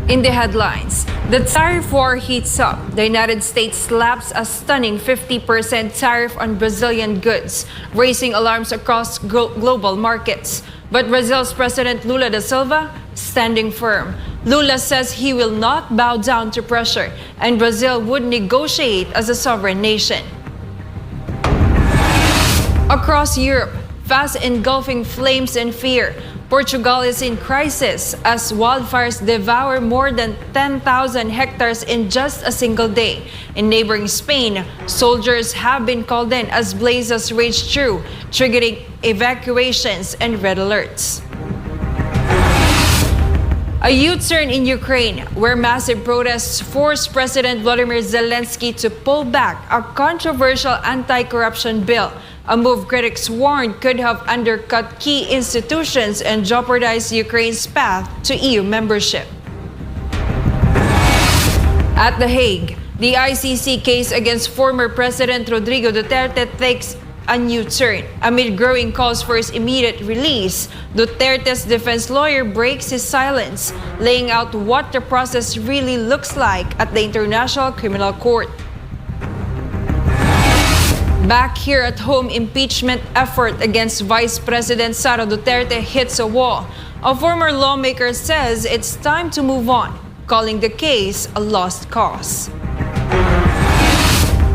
In the headlines, the tariff war heats up. The United States slaps a stunning 50% tariff on Brazilian goods, raising alarms across global markets. But Brazil's President Lula da Silva standing firm. Lula says he will not bow down to pressure, and Brazil would negotiate as a sovereign nation. Across Europe, fast engulfing flames and fear. Portugal is in crisis as wildfires devour more than 10,000 hectares in just a single day. In neighboring Spain, soldiers have been called in as blazes rage through, triggering evacuations and red alerts. A U-turn in Ukraine, where massive protests forced President Volodymyr Zelensky to pull back a controversial anti-corruption bill, a move critics warned could have undercut key institutions and jeopardized Ukraine's path to EU membership. At The Hague, the ICC case against former President Rodrigo Duterte takes a new turn. Amid growing calls for his immediate release, Duterte's defense lawyer breaks his silence, laying out what the process really looks like at the International Criminal Court. Back here at home, impeachment effort against Vice President Sara Duterte hits a wall. A former lawmaker says it's time to move on, calling the case a lost cause.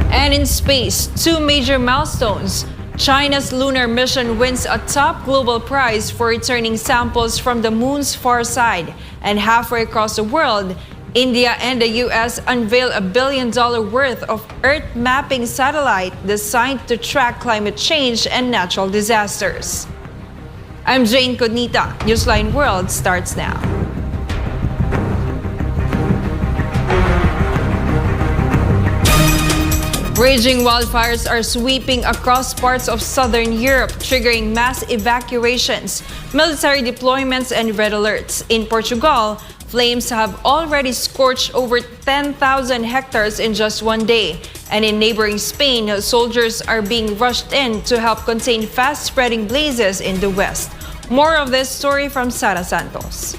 And in space, two major milestones. China's lunar mission wins a top global prize for returning samples from the moon's far side. And halfway across the world, India and the US unveil $1 billion worth of Earth mapping satellite designed to track climate change and natural disasters. I'm Jayne Codnita. Newsline World starts now. Raging wildfires are sweeping across parts of southern Europe, triggering mass evacuations, military deployments, and red alerts. In Portugal, flames have already scorched over 10,000 hectares in just one day. And in neighboring Spain, soldiers are being rushed in to help contain fast-spreading blazes in the west. More of this story from Sara Santos.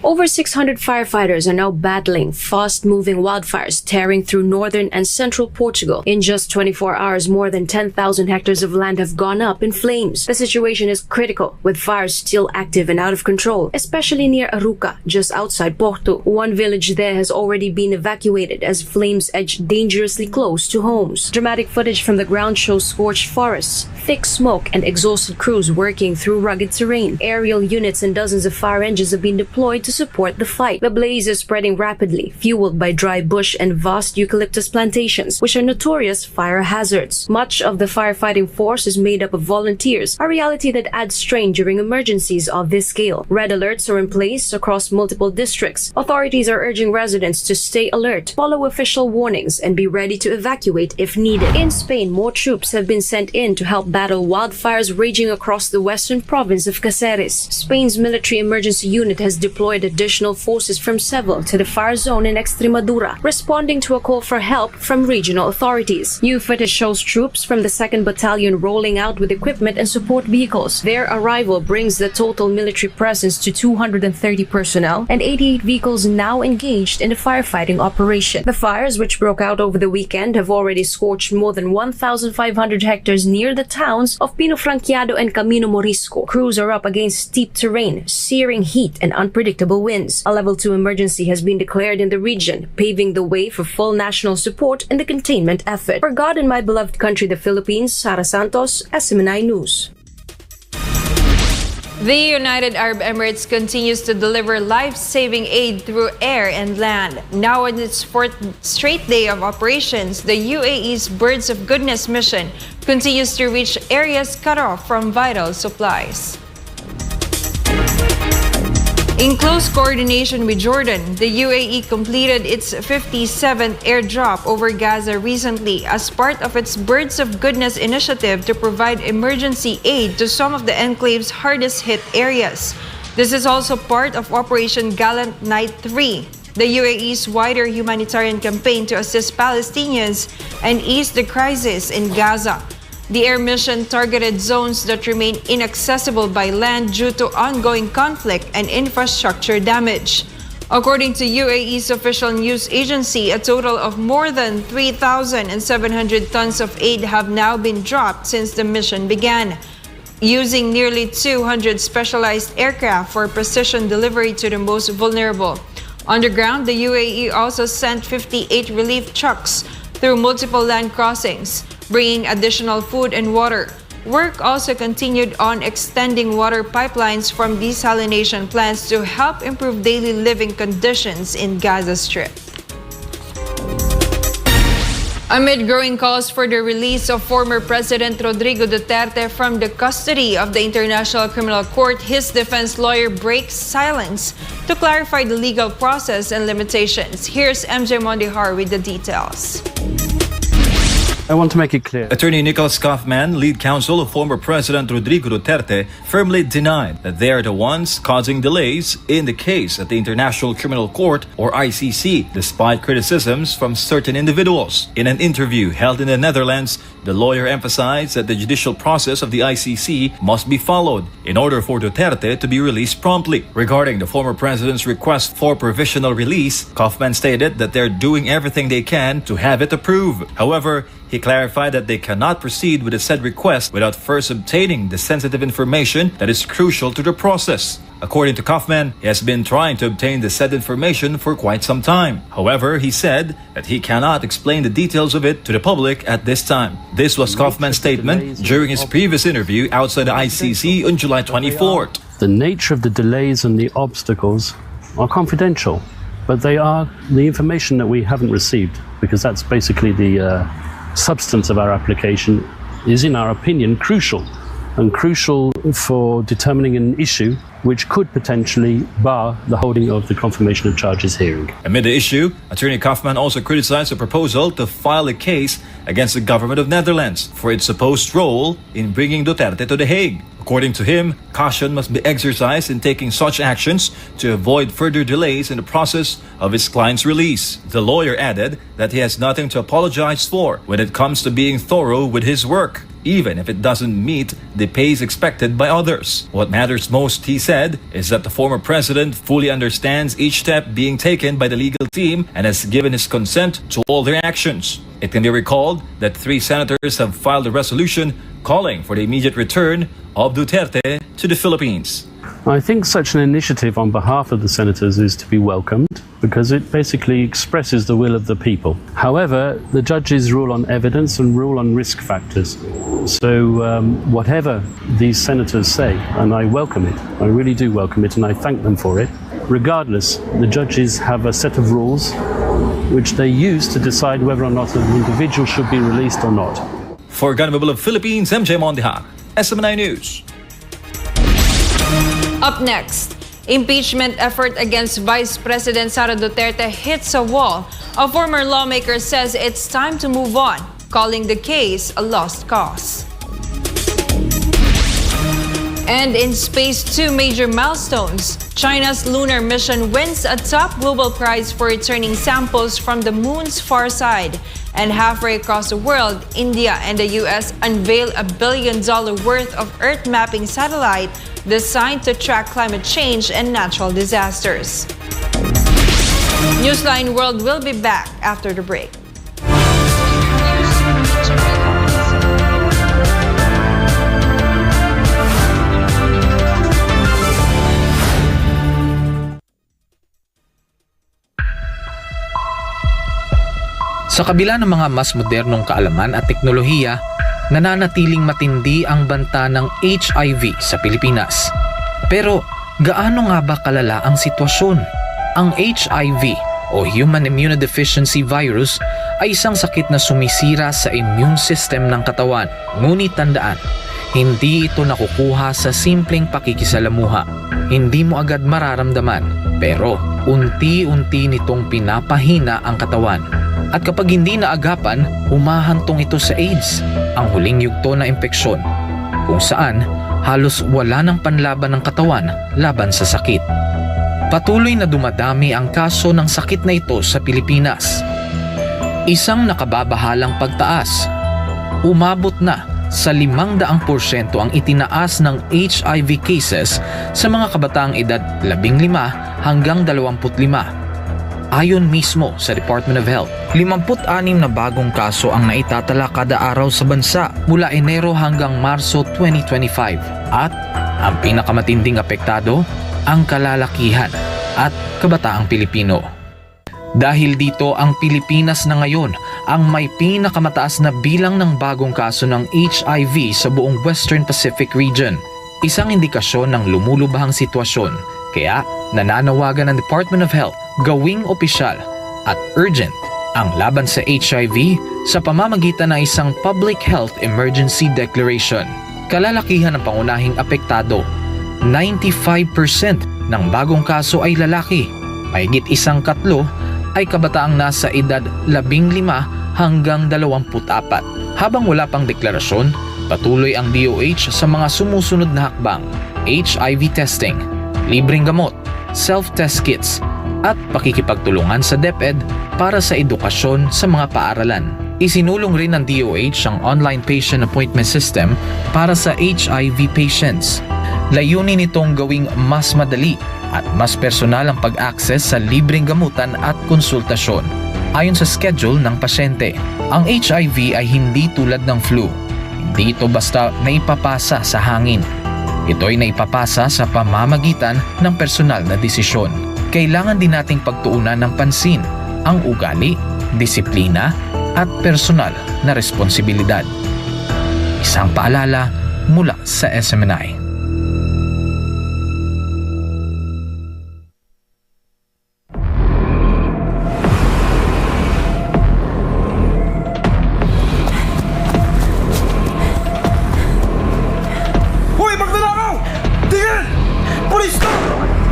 Over 600 firefighters are now battling fast-moving wildfires tearing through northern and central Portugal. In just 24 hours, more than 10,000 hectares of land have gone up in flames. The situation is critical, with fires still active and out of control, especially near Aruca, just outside Porto. One village there has already been evacuated as flames edge dangerously close to homes. Dramatic footage from the ground shows scorched forests, thick smoke, and exhausted crews working through rugged terrain. Aerial units and dozens of fire engines have been deployed to support the fight. The blaze is spreading rapidly, fueled by dry bush and vast eucalyptus plantations, which are notorious fire hazards. Much of the firefighting force is made up of volunteers, a reality that adds strain during emergencies of this scale. Red alerts are in place across multiple districts. Authorities are urging residents to stay alert, follow official warnings, and be ready to evacuate if needed. In Spain, more troops have been sent in to help battle wildfires raging across the western province of Cáceres. Spain's military emergency unit has deployed additional forces from Seville to the fire zone in Extremadura, responding to a call for help from regional authorities. New footage shows troops from the 2nd Battalion rolling out with equipment and support vehicles. Their arrival brings the total military presence to 230 personnel and 88 vehicles now engaged in the firefighting operation. The fires, which broke out over the weekend, have already scorched more than 1,500 hectares near the towns of Pino Franqueado and Camino Morisco. Crews are up against steep terrain, searing heat, and unpredictable winds. A level 2 emergency has been declared in the region, paving the way for full national support in the containment effort. For God and my beloved country, the Philippines, Sara Santos, SMNI News. The United Arab Emirates continues to deliver life-saving aid through air and land. Now in its 4th straight day of operations, the UAE's Birds of Goodness mission continues to reach areas cut off from vital supplies. In close coordination with Jordan, the UAE completed its 57th airdrop over Gaza recently as part of its Birds of Goodness initiative to provide emergency aid to some of the enclave's hardest hit areas. This is also part of Operation Gallant Night 3, the UAE's wider humanitarian campaign to assist Palestinians and ease the crisis in Gaza. The air mission targeted zones that remain inaccessible by land due to ongoing conflict and infrastructure damage. According to UAE's official news agency, a total of more than 3,700 tons of aid have now been dropped since the mission began, using nearly 200 specialized aircraft for precision delivery to the most vulnerable. Underground, the UAE also sent 58 relief trucks through multiple land crossings, bringing additional food and water. Work also continued on extending water pipelines from desalination plants to help improve daily living conditions in Gaza Strip. Amid growing calls for the release of former President Rodrigo Duterte from the custody of the International Criminal Court, his defense lawyer breaks silence to clarify the legal process and limitations. Here's MJ Mondihar with the details. I want to make it clear. Attorney Nicholas Kaufman, lead counsel of former President Rodrigo Duterte, firmly denied that they are the ones causing delays in the case at the International Criminal Court, or ICC, despite criticisms from certain individuals. In an interview held in the Netherlands, the lawyer emphasized that the judicial process of the ICC must be followed in order for Duterte to be released promptly. Regarding the former president's request for provisional release, Kaufman stated that they're doing everything they can to have it approved. However, he clarified that they cannot proceed with the said request without first obtaining the sensitive information that is crucial to the process. According to Kaufman, he has been trying to obtain the said information for quite some time. However, he said that he cannot explain the details of it to the public at this time. This was Kaufman's statement during his previous interview outside the ICC on July 24th. The nature of the delays and the obstacles are confidential, but they are the information that we haven't received, because that's basically the substance of our application is, in our opinion, crucial for determining an issue which could potentially bar the holding of the confirmation of charges hearing. Amid the issue, Attorney Kaufman also criticized the proposal to file a case against the government of Netherlands for its supposed role in bringing Duterte to The Hague. According to him, caution must be exercised in taking such actions to avoid further delays in the process of his client's release. The lawyer added that he has nothing to apologize for when it comes to being thorough with his work, even if it doesn't meet the pace expected by others. What matters most, he said, is that the former president fully understands each step being taken by the legal team and has given his consent to all their actions. It can be recalled that 3 senators have filed a resolution calling for the immediate return of Duterte to the Philippines. I think such an initiative on behalf of the senators is to be welcomed, because it basically expresses the will of the people. However, the judges rule on evidence and rule on risk factors. So whatever these senators say, and I welcome it, I really do welcome it, and I thank them for it. Regardless, the judges have a set of rules which they use to decide whether or not an individual should be released or not. For Ganmabul of Philippines, MJ Mondihar, SMNI News. Up next, impeachment effort against Vice President Sara Duterte hits a wall. A former lawmaker says it's time to move on, calling the case a lost cause. And in space, 2 major milestones. China's lunar mission wins a top global prize for returning samples from the moon's far side. And halfway across the world, India and the US unveil a $1 billion worth of Earth mapping satellite designed to track climate change and natural disasters. Newsline World will be back after the break. Sa kabila ng mga mas modernong kaalaman at teknolohiya, nananatiling matindi ang banta ng HIV sa Pilipinas. Pero gaano nga ba kalala ang sitwasyon? Ang HIV o Human Immunodeficiency Virus ay isang sakit na sumisira sa immune system ng katawan. Ngunit tandaan, hindi ito nakukuha sa simpleng pakikisalamuha. Hindi mo agad mararamdaman, pero unti-unti nitong pinapahina ang katawan. At kapag hindi naagapan, humahantong ito sa AIDS, ang huling yugto na impeksyon, kung saan halos wala ng panlaban ng katawan laban sa sakit. Patuloy na dumadami ang kaso ng sakit na ito sa Pilipinas. Isang nakababahalang pagtaas, umabot na sa 500% ang itinaas ng HIV cases sa mga kabataang edad 15 hanggang 25. Ayon mismo sa Department of Health, 56 na bagong kaso ang naitatala kada araw sa bansa mula Enero hanggang Marso 2025. At ang pinakamatinding apektado, ang kalalakihan at kabataang Pilipino. Dahil dito, ang Pilipinas na ngayon ang may pinakamataas na bilang ng bagong kaso ng HIV sa buong Western Pacific region. Isang indikasyon ng lumulubahang sitwasyon. Kaya nananawagan ng Department of Health gawing opisyal at urgent ang laban sa HIV sa pamamagitan ng isang Public Health Emergency Declaration. Kalalakihan ng pangunahing apektado, 95% ng bagong kaso ay lalaki. Mahigit 1/3 ay kabataang nasa edad 15 hanggang 24. Habang wala pang deklarasyon, patuloy ang DOH sa mga sumusunod na hakbang: HIV testing, libreng gamot, self-test kits, at pakikipagtulungan sa DepEd para sa edukasyon sa mga paaralan. Isinulong rin ng DOH ang online patient appointment system para sa HIV patients. Layunin nitong gawing mas madali at mas personal ang pag-access sa libreng gamutan at konsultasyon. Ayon sa schedule ng pasyente, ang HIV ay hindi tulad ng flu. Hindi ito basta naipapasa sa hangin. Ito ay naipapasa sa pamamagitan ng personal na desisyon. Kailangan din nating pagtuunan ng pansin ang ugali, disiplina, at personal na responsibilidad. Isang paalala mula sa SMNI.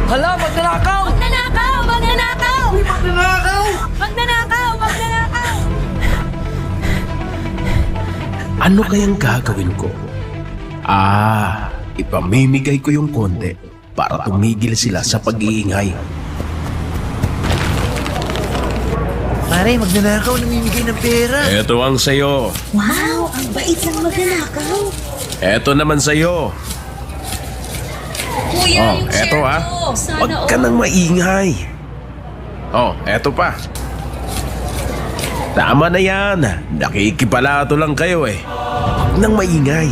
Hala, magnanakaw! Magnanakaw! Magnanakaw! Uy, magnanakaw! Magnanakaw! Magnanakaw! Ano kayang gagawin ko? Ipamimigay ko yung konti para tumigil sila sa pag-iingay. Pare, magnanakaw, namimigay ng pera. Eto ang sayo. Wow! Ang bait ng magnanakaw! Eto naman sayo. Kuya, yung eto share ko! Huwag ka nang maingay. Eto pa. Tama na yan. Nakikipalato lang kayo eh. Huwag nang maingay.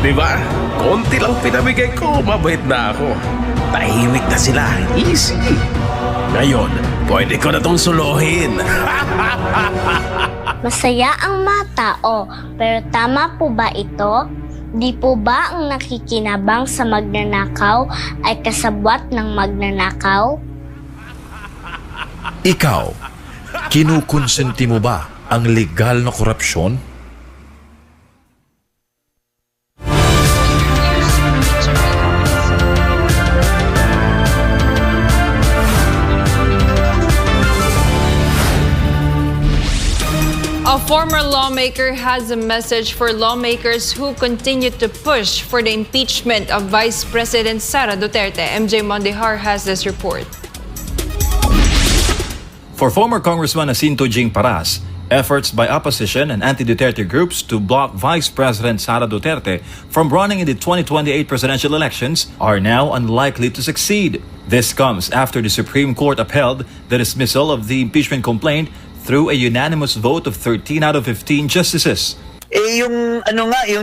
Diba? Konti lang pinamigay ko, mabait na ako. Tahimik na sila. Easy. Ngayon, pwede ko na tong suluhin. Masaya ang mga tao, pero tama po ba ito? Di po ba ang nakikinabang sa magnanakaw ay kasabwat ng magnanakaw? Ikaw, kinukonsenti mo ba ang legal na korupsyon? A former lawmaker has a message for lawmakers who continue to push for the impeachment of Vice President Sara Duterte. MJ Mondehar has this report. For former Congressman Jacinto Jing Paras, efforts by opposition and anti-Duterte groups to block Vice President Sara Duterte from running in the 2028 presidential elections are now unlikely to succeed. This comes after the Supreme Court upheld the dismissal of the impeachment complaint through a unanimous vote of 13 out of 15 justices. Yung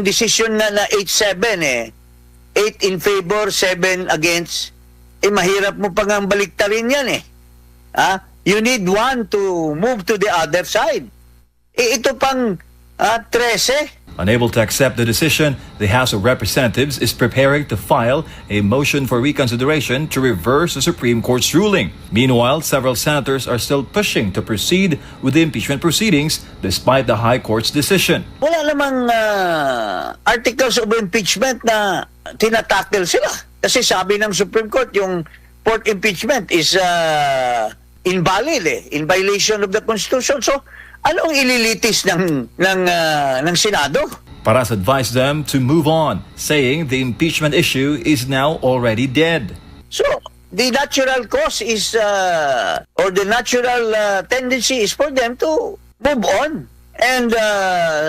decision na 8-7 8 in favor, 7 against. Mahirap mo pang ang baliktarin yan You need one to move to the other side. Ito pang 13. Unable to accept the decision, the House of Representatives is preparing to file a motion for reconsideration to reverse the Supreme Court's ruling. Meanwhile, several senators are still pushing to proceed with the impeachment proceedings despite the High Court's decision. Wala namang articles of impeachment na tinatakil sila. Kasi sabi ng Supreme Court, yung fourth impeachment is invalid in violation of the Constitution. So, anong ililitis ng Senado? Paras advised them to move on, saying the impeachment issue is now already dead. So, the natural cause is, or the natural tendency is for them to move on and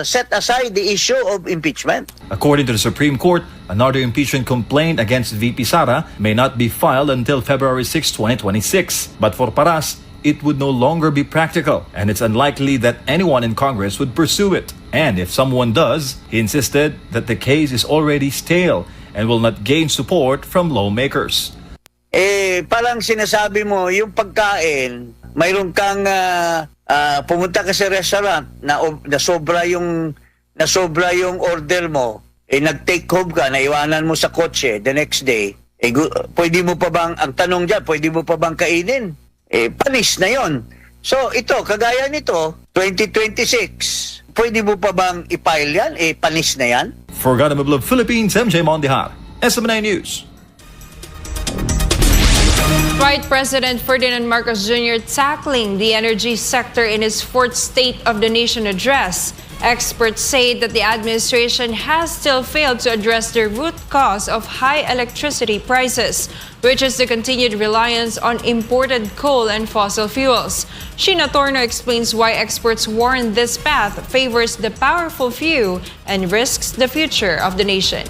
set aside the issue of impeachment. According to the Supreme Court, another impeachment complaint against VP Sara may not be filed until February 6, 2026. But for Paras, it would no longer be practical, and it's unlikely that anyone in Congress would pursue it. And if someone does, he insisted that the case is already stale and will not gain support from lawmakers. Parang sinasabi mo, yung pagkain, mayroon kang pumunta ka sa restaurant na sobra yung order mo, nag-take home ka, naiwanan mo sa kotse the next day, pwede mo pa bang, ang tanong dyan, pwede mo pa bang kainin? Panis na yon. So ito, kagaya nito, 2026, pwede mo pa bang i-file yan? Panis na yan? For God of Philippines, MJ Mondihar, SMNI News. Right, President Ferdinand Marcos Jr. tackling the energy sector in his fourth State of the Nation address. Experts say that the administration has still failed to address the root cause of high electricity prices, which is the continued reliance on imported coal and fossil fuels. Sheena Torno explains why experts warn this path favors the powerful few and risks the future of the nation.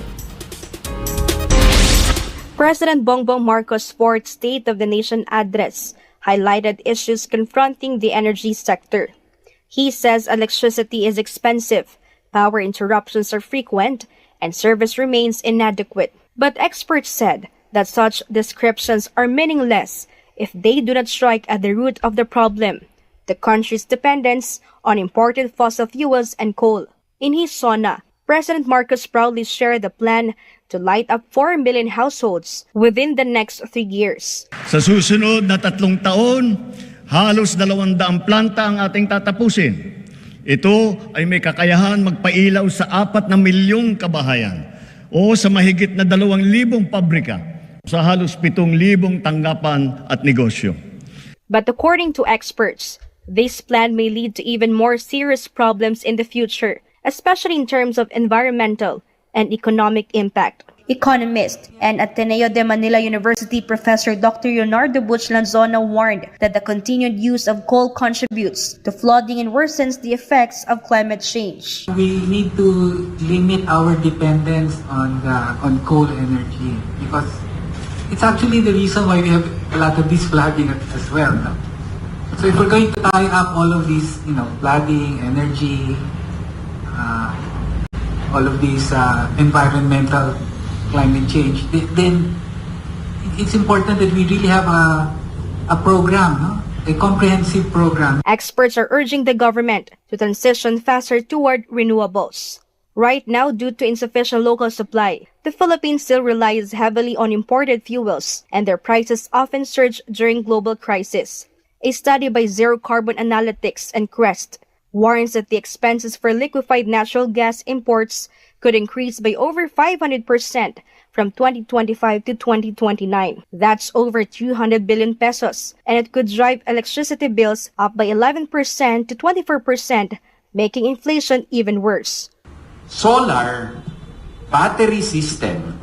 President Bongbong Marcos' fourth State of the Nation address highlighted issues confronting the energy sector. He says electricity is expensive, power interruptions are frequent, and service remains inadequate. But experts said that such descriptions are meaningless if they do not strike at the root of the problem, the country's dependence on imported fossil fuels and coal. In his SONA, President Marcos proudly shared the plan to light up 4 million households within the next 3 years. Sa susunod na 3 taon, halos 200 planta ang ating tatapusin. Ito ay may kakayahan magpailaw sa 4 na milyong kabahayan o sa mahigit na 2,000 pabrika sa halos 7,000 tanggapan at negosyo. But according to experts, this plan may lead to even more serious problems in the future, especially in terms of environmental and economic impact. Economist and Ateneo de Manila University Professor Dr. Leonardo Buch-Lanzona warned that the continued use of coal contributes to flooding and worsens the effects of climate change. We need to limit our dependence on coal energy because it's actually the reason why we have a lot of this flooding as well. No? So if we're going to tie up all of these, flooding, energy, all of these environmental climate change, then it's important that we really have a program, a comprehensive program. Experts are urging the government to transition faster toward renewables. Right now, due to insufficient local supply, the Philippines still relies heavily on imported fuels, and their prices often surge during global crisis. A study by Zero Carbon Analytics and Crest warns that the expenses for liquefied natural gas imports could increase by over 500% from 2025 to 2029. That's over 200 billion pesos, and it could drive electricity bills up by 11% to 24%, making inflation even worse. Solar battery system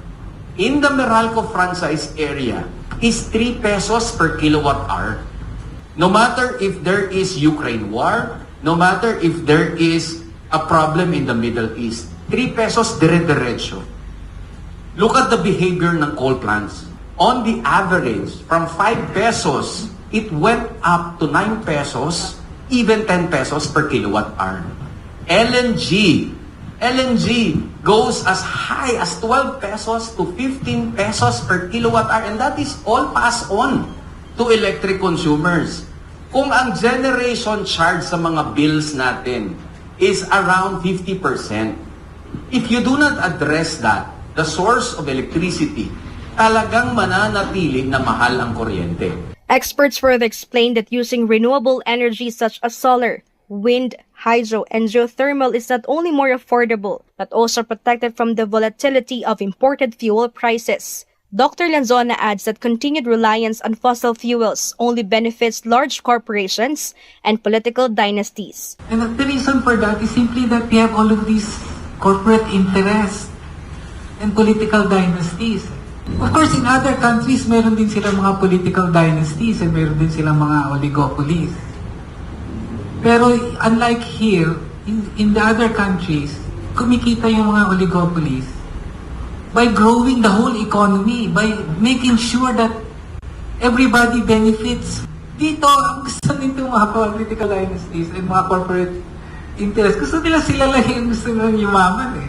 in the Meralco franchise area is 3 pesos per kilowatt hour. No matter if there is Ukraine war, no matter if there is a problem in the Middle East, 3 pesos dire-diretso. Look at the behavior ng coal plants. On the average, from 5 pesos, it went up to 9 pesos, even 10 pesos per kilowatt hour. LNG goes as high as 12 pesos to 15 pesos per kilowatt hour, and that is all passed on to electric consumers. Kung ang generation charge sa mga bills natin is around 50%, if you do not address that, the source of electricity, talagang mananatili na mahal ang kuryente. Experts further explain that using renewable energy such as solar, wind, hydro, and geothermal is not only more affordable, but also protected from the volatility of imported fuel prices. Dr. Lanzona adds that continued reliance on fossil fuels only benefits large corporations and political dynasties. And the reason for that is simply that we have all of these corporate interests and political dynasties. Of course, in other countries, meron din silang mga political dynasties and meron din silang mga oligopolies. Pero unlike here, in the other countries, kumikita yung mga oligopolies by growing the whole economy, by making sure that everybody benefits. Dito, ang gusto nito mga political dynasties and mga corporate interests, gusto nila sila lang yung gusto nilang yumaman eh.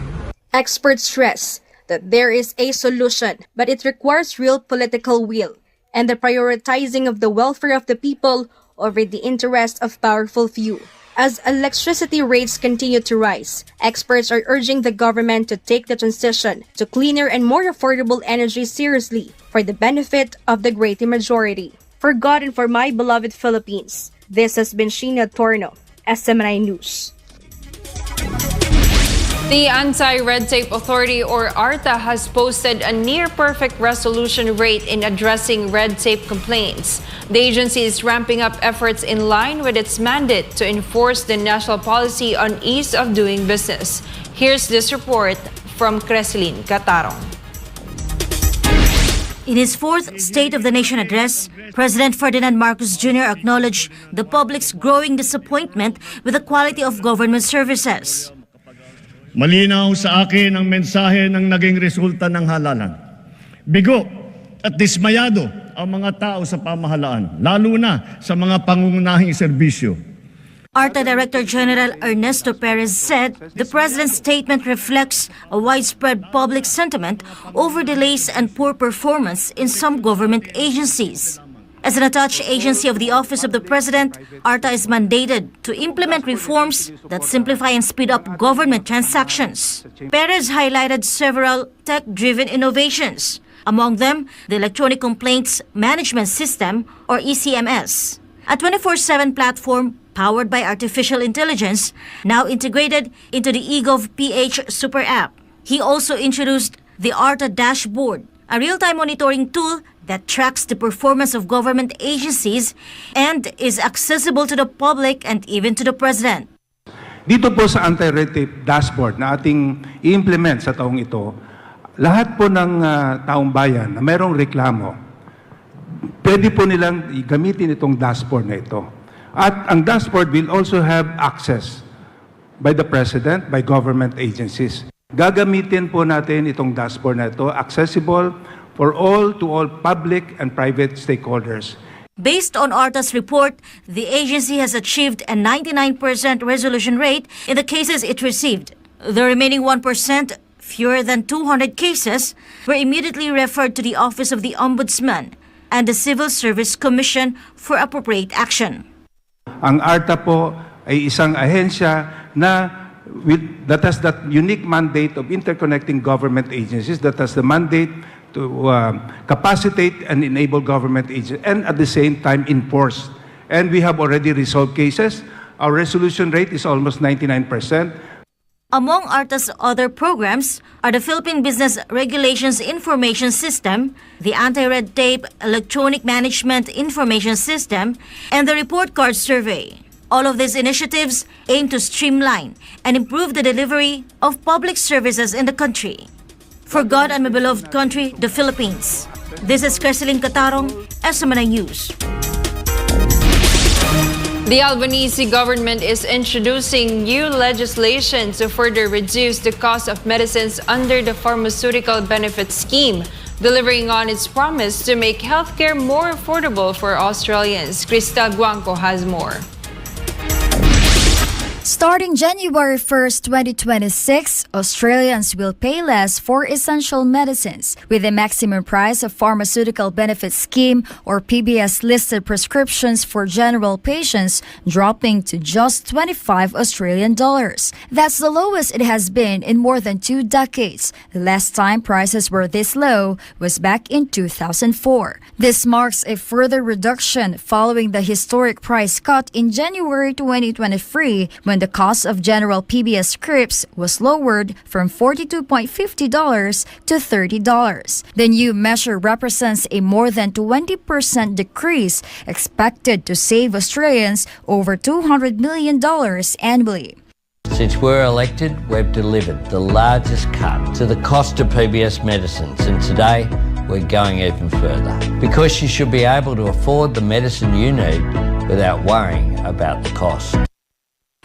Experts stress that there is a solution, but it requires real political will and the prioritizing of the welfare of the people over the interest of powerful few. As electricity rates continue to rise, experts are urging the government to take the transition to cleaner and more affordable energy seriously for the benefit of the great majority. For God and for my beloved Philippines, this has been Sheena Torno, SMNI News. The Anti-Red Tape Authority, or ARTA, has posted a near-perfect resolution rate in addressing red tape complaints. The agency is ramping up efforts in line with its mandate to enforce the national policy on ease of doing business. Here's this report from Creslin Catarong. In his fourth State of the Nation address, President Ferdinand Marcos Jr. acknowledged the public's growing disappointment with the quality of government services. Malinaw sa akin ang mensahe ng naging resulta ng halalan. Bigo at dismayado ang mga tao sa pamahalaan, lalo na sa mga pangunahing serbisyo. ARTA Director General Ernesto Perez said the president's statement reflects a widespread public sentiment over delays and poor performance in some government agencies. As an attached agency of the Office of the President, ARTA is mandated to implement reforms that simplify and speed up government transactions. Perez highlighted several tech-driven innovations, among them the Electronic Complaints Management System, or ECMS, a 24/7 platform powered by artificial intelligence, now integrated into the eGov.ph super app. He also introduced the ARTA Dashboard, a real-time monitoring tool that tracks the performance of government agencies and is accessible to the public and even to the President. Dito po sa Anti-Red Tape Dashboard na ating i-implement sa taong ito, lahat po ng taong bayan na mayroong reklamo, pwede po nilang gamitin itong dashboard na ito. At ang dashboard will also have access by the President, by government agencies. Gagamitin po natin itong dashboard na ito, accessible for all public and private stakeholders. Based on ARTA's report, the agency has achieved a 99% resolution rate in the cases it received. The remaining 1%, fewer than 200 cases, were immediately referred to the Office of the Ombudsman and the Civil Service Commission for appropriate action. Ang ARTA po ay isang ahensya that has that unique mandate of interconnecting government agencies, that has the mandate to capacitate and enable government agencies and at the same time enforce. And we have already resolved cases. Our resolution rate is almost 99%. Among ARTA's other programs are the Philippine Business Regulations Information System, the Anti-Red Tape Electronic Management Information System, and the Report Card Survey. All of these initiatives aim to streamline and improve the delivery of public services in the country. For God and my beloved country, the Philippines. This is Creslin Catarong, SMNI News. The Albanese government is introducing new legislation to further reduce the cost of medicines under the Pharmaceutical Benefit Scheme, delivering on its promise to make healthcare more affordable for Australians. Cristal Guanco has more. Starting January 1st, 2026, Australians will pay less for essential medicines, with the maximum price of Pharmaceutical Benefit Scheme or PBS listed prescriptions for general patients dropping to just $25 Australian. That's the lowest it has been in more than 2 decades. The last time prices were this low was back in 2004. This marks a further reduction following the historic price cut in January 2023 when the cost of general PBS scripts was lowered from $42.50 to $30. The new measure represents a more than 20% decrease, expected to save Australians over $200 million annually. Since we're elected, we've delivered the largest cut to the cost of PBS medicines, and today we're going even further. Because you should be able to afford the medicine you need without worrying about the cost.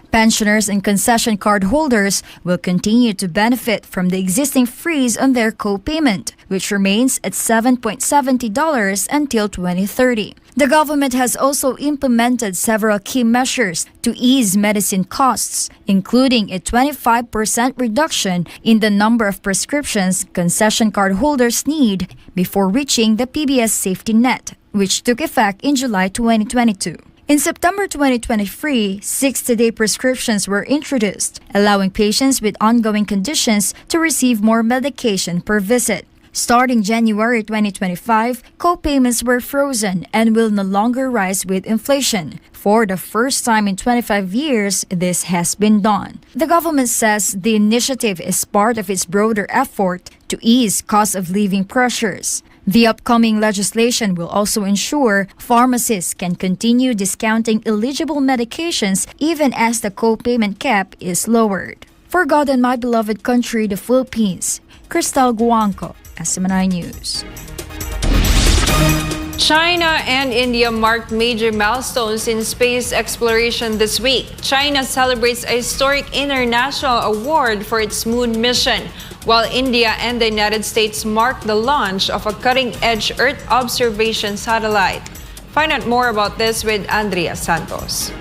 Pensioners and concession card holders will continue to benefit from the existing freeze on their co-payment, which remains at $7.70 until 2030. The government has also implemented several key measures to ease medicine costs, including a 25% reduction in the number of prescriptions concession card holders need before reaching the PBS safety net, which took effect in July 2022. In September 2023, 60-day prescriptions were introduced, allowing patients with ongoing conditions to receive more medication per visit. Starting January 2025, co-payments were frozen and will no longer rise with inflation. For the first time in 25 years, this has been done. The government says the initiative is part of its broader effort to ease cost of living pressures. The upcoming legislation will also ensure pharmacists can continue discounting eligible medications even as the co-payment cap is lowered. For God and my beloved country, the Philippines, Cristal Guanco, SMNI News. China and India marked major milestones in space exploration this week. China celebrates a historic international award for its moon mission, while India and the United States marked the launch of a cutting-edge Earth observation satellite. Find out more about this with Andrea Santos.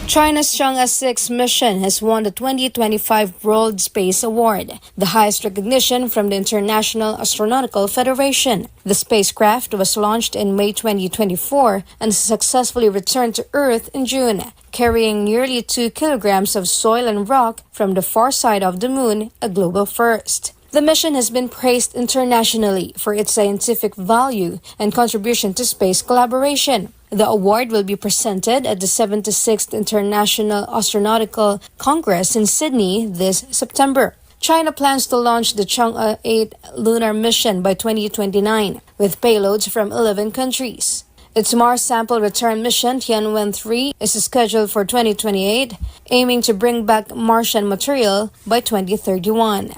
China's Chang'e 6 mission has won the 2025 World Space Award, the highest recognition from the International Astronautical Federation. The spacecraft was launched in May 2024 and successfully returned to Earth in June, carrying nearly 2 kilograms of soil and rock from the far side of the moon, a global first. The mission has been praised internationally for its scientific value and contribution to space collaboration. The award will be presented at the 76th International Astronautical Congress in Sydney this September. China plans to launch the Chang'e 8 lunar mission by 2029, with payloads from 11 countries. Its Mars sample return mission, Tianwen-3, is scheduled for 2028, aiming to bring back Martian material by 2031.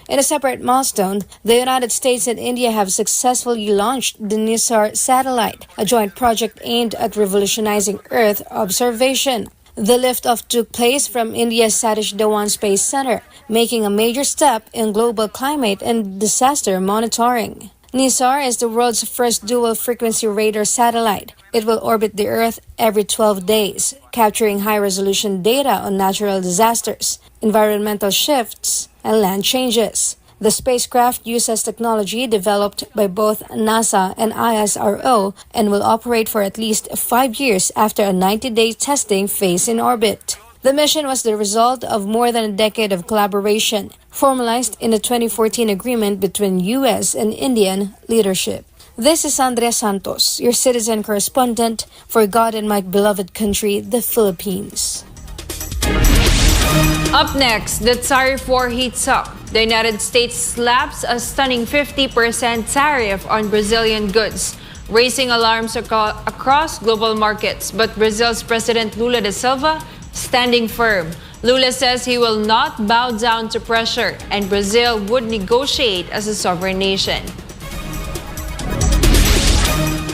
In a separate milestone, the United States and India have successfully launched the NISAR satellite, a joint project aimed at revolutionizing Earth observation. The liftoff took place from India's Satish Dhawan Space Center, making a major step in global climate and disaster monitoring. NISAR is the world's first dual-frequency radar satellite. It will orbit the Earth every 12 days, capturing high-resolution data on natural disasters, environmental shifts, and land changes. The spacecraft uses technology developed by both NASA and ISRO and will operate for at least 5 years after a 90-day testing phase in orbit. The mission was the result of more than a decade of collaboration, formalized in a 2014 agreement between U.S. and Indian leadership. This is Andrea Santos, your citizen correspondent for God and my beloved country, the Philippines. Up next, the tariff war heats up. The United States slaps a stunning 50% tariff on Brazilian goods, raising alarms across global markets. But Brazil's President Lula da Silva standing firm. Lula says he will not bow down to pressure and Brazil would negotiate as a sovereign nation.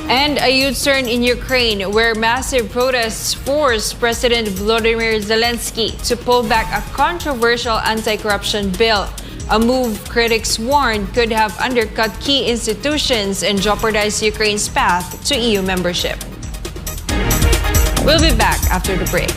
And a U-turn in Ukraine, where massive protests forced President Volodymyr Zelensky to pull back a controversial anti-corruption bill, a move critics warn could have undercut key institutions and jeopardized Ukraine's path to EU membership. We'll be back after the break.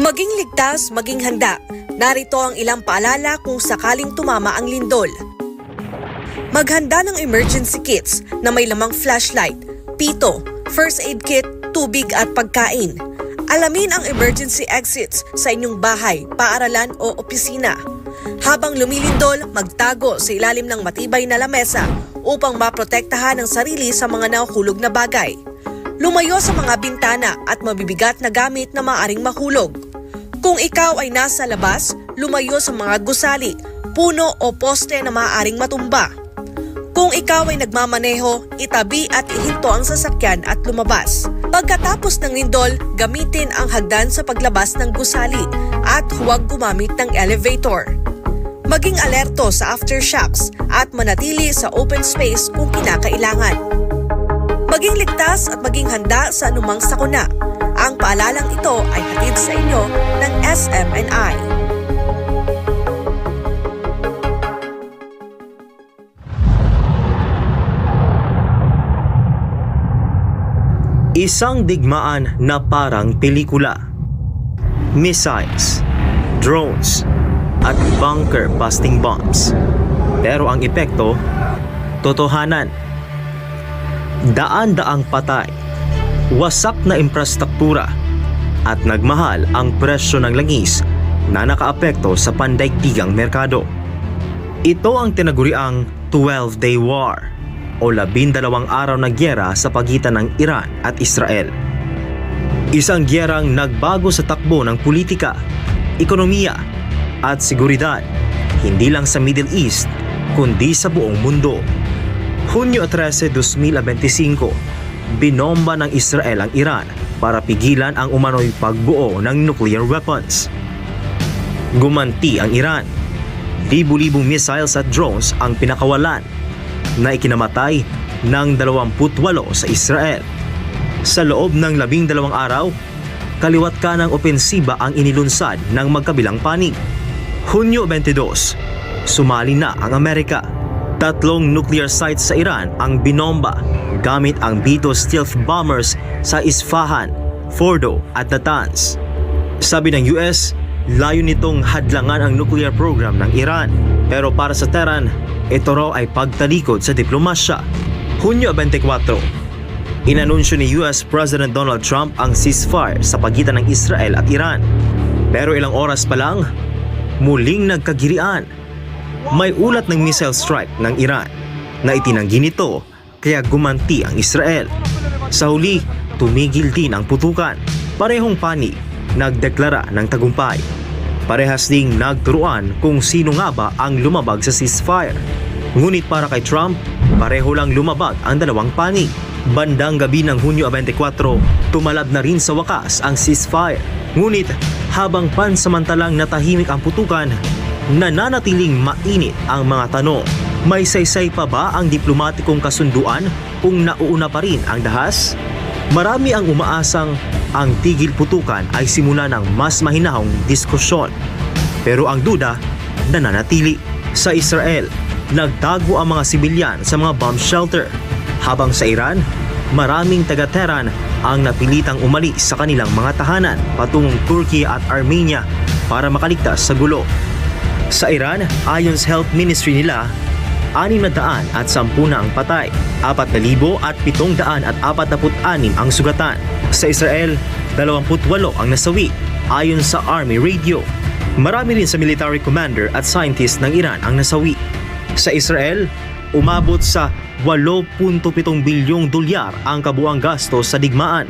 Maging ligtas, maging handa. Narito ang ilang paalala kung sakaling tumama ang lindol. Maghanda ng emergency kits na may lamang flashlight, pito, first aid kit, tubig at pagkain. Alamin ang emergency exits sa inyong bahay, paaralan o opisina. Habang lumilindol, magtago sa ilalim ng matibay na lamesa upang maprotektahan ang sarili sa mga nahuhulog na bagay. Lumayo sa mga bintana at mabibigat na gamit na maaaring mahulog. Kung ikaw ay nasa labas, lumayo sa mga gusali, puno o poste na maaaring matumba. Kung ikaw ay nagmamaneho, itabi at ihinto ang sasakyan at lumabas. Pagkatapos ng lindol, gamitin ang hagdan sa paglabas ng gusali at huwag gumamit ng elevator. Maging alerto sa aftershocks at manatili sa open space kung kinakailangan. Maging ligtas at maging handa sa anumang sakuna. Ang paalalang ito ay hatid sa inyo ng SMNI. Isang digmaan na parang pelikula. Missiles, drones, at bunker-busting bombs. Pero ang epekto, totohanan. Daan-daang patay, wasak na infrastruktura, at nagmahal ang presyo ng langis na nakaapekto sa pandaigdigang merkado. Ito ang tinaguriang 12-day war o 12 araw na gyera sa pagitan ng Iran at Israel. Isang gyerang nagbago sa takbo ng politika, ekonomiya at seguridad, hindi lang sa Middle East kundi sa buong mundo. Hunyo 13, 2025, binomba ng Israel ang Iran para pigilan ang umano'y pagbuo ng nuclear weapons. Gumanti ang Iran. Libu-libong missiles at drones ang pinakawalan na ikinamatay ng 28 sa Israel. Sa loob ng 12 araw, kaliwat kanang opensiba ang inilunsad ng magkabilang panig. Hunyo 22, sumali na ang Amerika. 3 nuclear sites sa Iran ang binomba gamit ang B-2 stealth bombers sa Isfahan, Fore at Natanz. Sabi ng US, layo nitong hadlangan ang nuclear program ng Iran. Pero para sa Tehran, ito raw ay pagtalikod sa diplomasya. Hunyo 24, inanunsyo ni US President Donald Trump ang ceasefire sa pagitan ng Israel at Iran. Pero ilang oras pa lang, muling nagkagirian. May ulat ng missile strike ng Iran na itinanggi nito kaya gumanti ang Israel. Sa huli, tumigil din ang putukan. Parehong panig nagdeklara ng tagumpay. Parehas ding nagturuan kung sino nga ba ang lumabag sa ceasefire. Ngunit para kay Trump, pareho lang lumabag ang dalawang panig. Bandang gabi ng Hunyo 24, tumalab na rin sa wakas ang ceasefire. Ngunit habang pansamantalang natahimik ang putukan, nananatiling mainit ang mga tanong. May saysay pa ba ang diplomatikong kasunduan kung nauuna pa rin ang dahas? Marami ang umaasang ang tigil putukan ay simula ng mas mahinahong diskusyon. Pero ang duda, nananatili. Sa Israel, nagtago ang mga sibilyan sa mga bomb shelter. Habang sa Iran, maraming taga-Tehran ang napilitang umalis sa kanilang mga tahanan patungong Turkey at Armenia para makaligtas sa gulo. Sa Iran, ayon sa Health Ministry nila, 610 na ang patay, 4,746 ang sugatan. Sa Israel, 28 ang nasawi, ayon sa Army Radio. Marami rin sa military commander at scientist ng Iran ang nasawi. Sa Israel, umabot sa 8.7 bilyong dolyar ang kabuang gastos sa digmaan.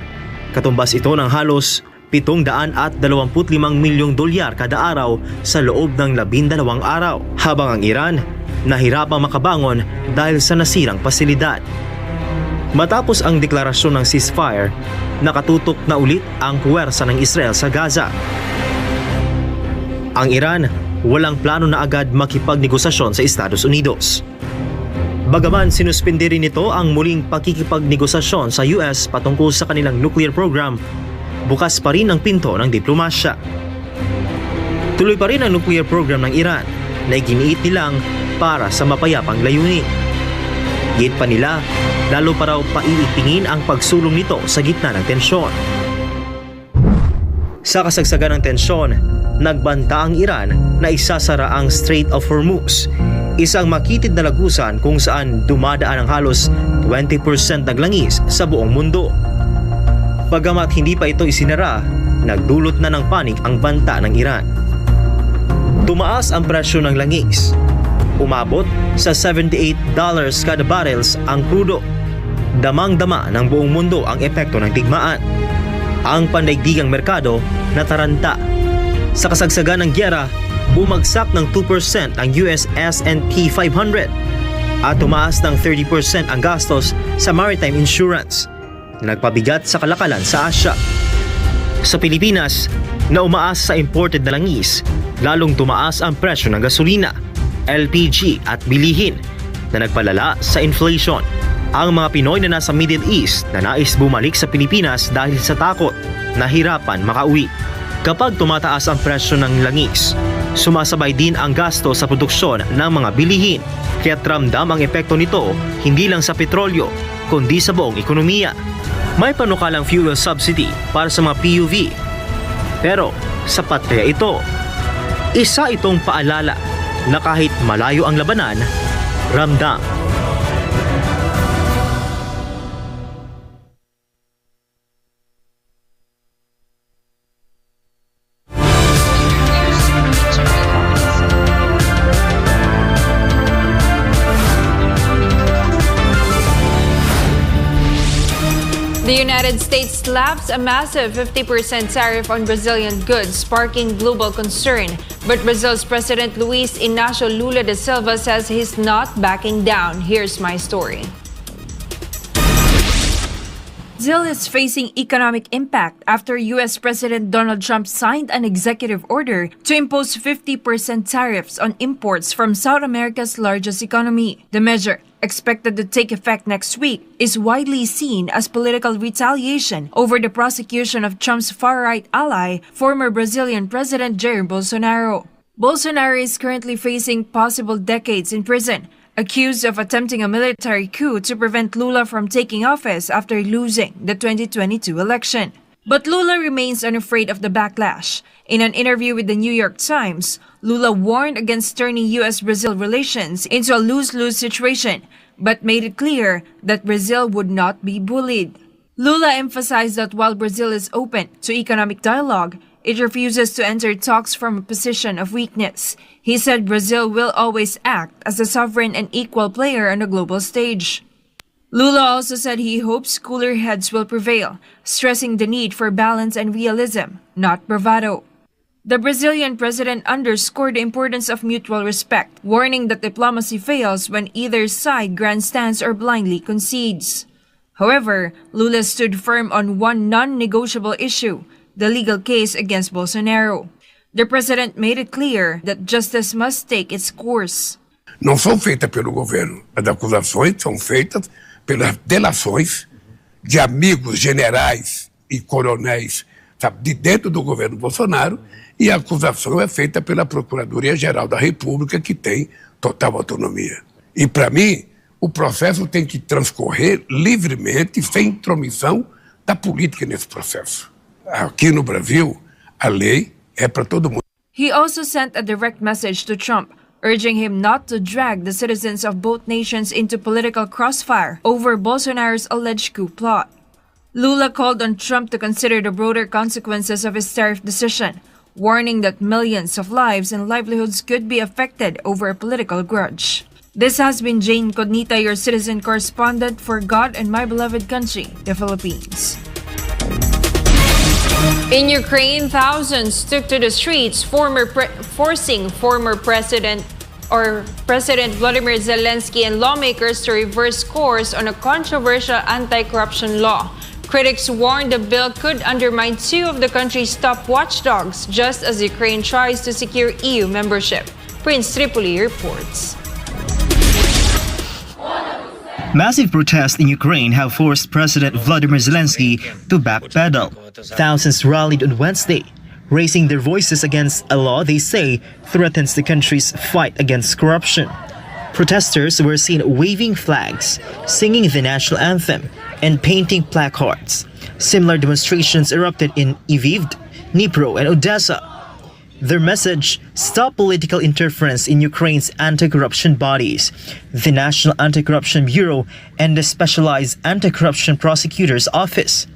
Katumbas ito ng halos 725 milyong dolyar kada araw sa loob ng 12 araw. Habang ang Iran, nahirapang makabangon dahil sa nasirang pasilidad. Matapos ang deklarasyon ng ceasefire, nakatutok na ulit ang puwersa ng Israel sa Gaza. Ang Iran, walang plano na agad makipagnegosasyon sa Estados Unidos. Bagaman sinuspindi rin nito ang muling pakikipagnegosasyon sa US patungkol sa kanilang nuclear program, bukas pa rin ang pinto ng diplomasya. Tuloy pa rin ang nuclear program ng Iran na iginiit nilang para sa mapayapang layunin. Git pa nila, lalo pa raw paiitingin ang pagsulong nito sa gitna ng tensyon. Sa kasagsagan ng tensyon, nagbanta ang Iran na isasara ang Strait of Hormuz, isang makitid na lagusan kung saan dumadaan ang halos 20% ng langis sa buong mundo. Bagamat hindi pa ito isinara, nagdulot na ng panig ang banta ng Iran. Tumaas ang presyo ng langis. Umabot sa $78 kada barrels ang krudo. Damang-dama ng buong mundo ang epekto ng digmaan. Ang pandaigdigang merkado nataranta. Sa kasagsagan ng gyera, bumagsak ng 2% ang US S&P 500. at tumaas ng 30% ang gastos sa maritime insurance na nagpabigat sa kalakalan sa Asya. Sa Pilipinas, na umaas sa imported na langis, lalong tumaas ang presyo ng gasolina, LPG at bilihin na nagpalala sa inflation. Ang mga Pinoy na nasa Middle East na nais bumalik sa Pilipinas dahil sa takot, nahirapan makauwi. Kapag tumataas ang presyo ng langis, sumasabay din ang gasto sa produksyon ng mga bilihin, kaya't ramdam ang epekto nito hindi lang sa petrolyo, kundi sa buong ekonomiya. May panukalang fuel subsidy para sa mga PUV. Pero sapat kaya ito? Isa itong paalala na kahit malayo ang labanan, ramdam. The United States slaps a massive 50% tariff on Brazilian goods, sparking global concern. But Brazil's President Luiz Inácio Lula da Silva says he's not backing down. Here's my story. Brazil is facing economic impact after U.S. President Donald Trump signed an executive order to impose 50% tariffs on imports from South America's largest economy. The measure, expected to take effect next week, is widely seen as political retaliation over the prosecution of Trump's far-right ally, former Brazilian President Jair Bolsonaro. Bolsonaro is currently facing possible decades in prison, accused of attempting a military coup to prevent Lula from taking office after losing the 2022 election. But Lula remains unafraid of the backlash. In an interview with the New York Times, Lula warned against turning U.S.-Brazil relations into a lose-lose situation, but made it clear that Brazil would not be bullied. Lula emphasized that while Brazil is open to economic dialogue, it refuses to enter talks from a position of weakness. He said Brazil will always act as a sovereign and equal player on the global stage. Lula also said he hopes cooler heads will prevail, stressing the need for balance and realism, not bravado. The Brazilian president underscored the importance of mutual respect, warning that diplomacy fails when either side grandstands or blindly concedes. However, Lula stood firm on one non-negotiable issue, the legal case against Bolsonaro. The president made it clear that justice must take its course. Não são feitas pelo governo. As acusações são feitas pelas delações de amigos generais e coronéis, sabe, de dentro do governo Bolsonaro, e a acusação é feita pela Procuradoria-Geral da República, que tem total autonomia. E, para mim, o processo tem que transcorrer livremente, sem intromissão da política nesse processo. Aqui no Brasil, a lei é para todo mundo. He also sent a direct message to Trump, urging him not to drag the citizens of both nations into political crossfire over Bolsonaro's alleged coup plot. Lula called on Trump to consider the broader consequences of his tariff decision, warning that millions of lives and livelihoods could be affected over a political grudge. This has been Jayne Codnita, your citizen correspondent for God and my beloved country, the Philippines. In Ukraine, thousands took to the streets, forcing former President Vladimir Zelensky and lawmakers to reverse course on a controversial anti-corruption law. Critics warned the bill could undermine two of the country's top watchdogs, just as Ukraine tries to secure EU membership. Prince Tripoli reports. Massive protests in Ukraine have forced President Vladimir Zelensky to backpedal. Thousands rallied on Wednesday, raising their voices against a law they say threatens the country's fight against corruption. Protesters were seen waving flags, singing the national anthem, and painting placards. Similar demonstrations erupted in Lviv, Dnipro, and Odessa. Their message: stop political interference in Ukraine's anti-corruption bodies, the National Anti-Corruption Bureau, and the Specialized Anti-Corruption Prosecutor's Office.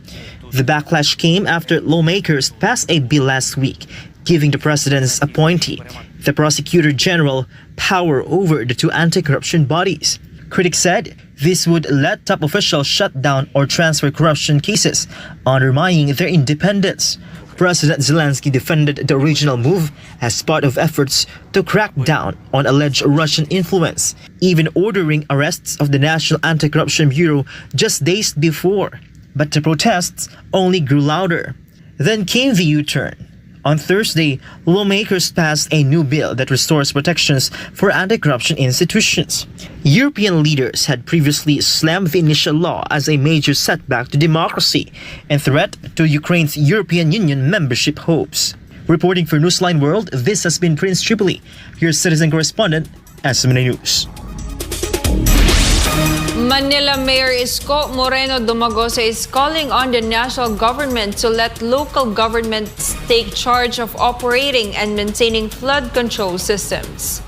The backlash came after lawmakers passed a bill last week, giving the president's appointee, the Prosecutor General, power over the two anti-corruption bodies. Critics said this would let top officials shut down or transfer corruption cases, undermining their independence. President Zelensky defended the original move as part of efforts to crack down on alleged Russian influence, even ordering arrests of the National Anti-Corruption Bureau just days before. But the protests only grew louder. Then came the U-turn. On Thursday, lawmakers passed a new bill that restores protections for anti-corruption institutions. European leaders had previously slammed the initial law as a major setback to democracy and threat to Ukraine's European Union membership hopes. Reporting for Newsline World, this has been Prince Tripoli, your citizen correspondent, SMNA News. Manila Mayor Isko Moreno Dumagosa is calling on the national government to let local governments take charge of operating and maintaining flood control systems.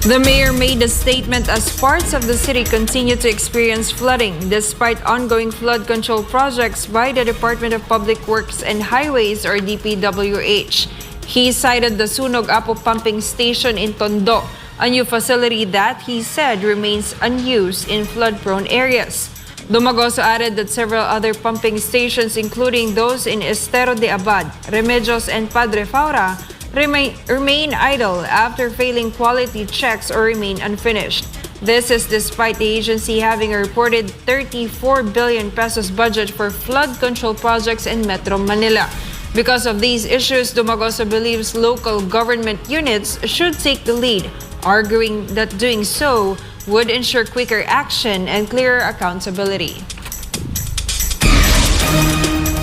The mayor made the statement as parts of the city continue to experience flooding despite ongoing flood control projects by the Department of Public Works and Highways or DPWH. He cited the Sunog Apo pumping station in Tondo, a new facility that he said remains unused in flood-prone areas. Dumagoso added that several other pumping stations, including those in Estero de Abad, Remedios, and Padre Faura, remain idle after failing quality checks or remain unfinished. This is despite the agency having a reported 34 billion pesos budget for flood control projects in Metro Manila. Because of these issues, Dumagoso believes local government units should take the lead, arguing that doing so would ensure quicker action and clearer accountability.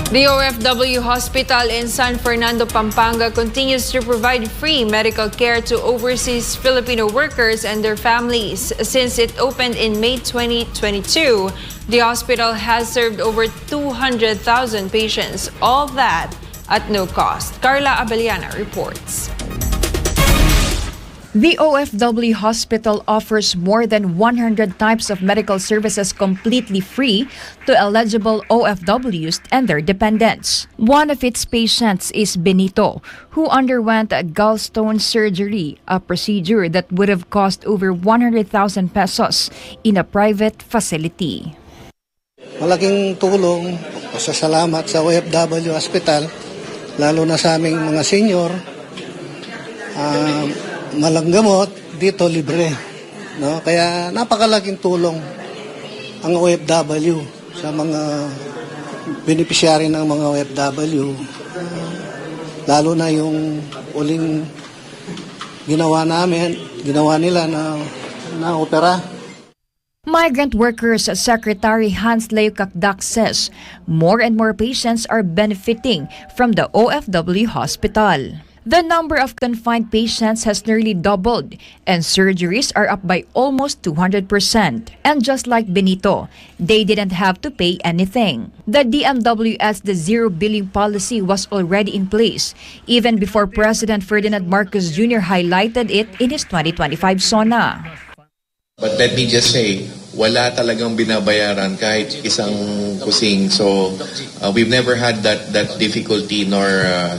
The OFW hospital in San Fernando, Pampanga continues to provide free medical care to overseas Filipino workers and their families. Since it opened in May 2022, the hospital has served over 200,000 patients, all that at no cost. Carla Abellana reports. The OFW hospital offers more than 100 types of medical services completely free to eligible OFWs and their dependents. One of its patients is Benito, who underwent a gallstone surgery, a procedure that would have cost over 100,000 pesos in a private facility. Malaking tulong, pasasalamat sa OFW hospital, lalo na sa aming mga senior. Malang gamot, dito libre. No? Kaya napakalaking tulong ang OFW sa mga beneficiary ng mga OFW. Lalo na yung uling ginawa nila na opera. Migrant Workers Secretary Hans Leo Kakdak says more and more patients are benefiting from the OFW hospital. The number of confined patients has nearly doubled and surgeries are up by almost 200%. And just like Benito, they didn't have to pay anything. The DMW's zero billing policy was already in place even before President Ferdinand Marcos Jr. highlighted it in his 2025 SONA. But let me just say, wala talagang binabayaran kahit isang kusing. So we've never had that difficulty nor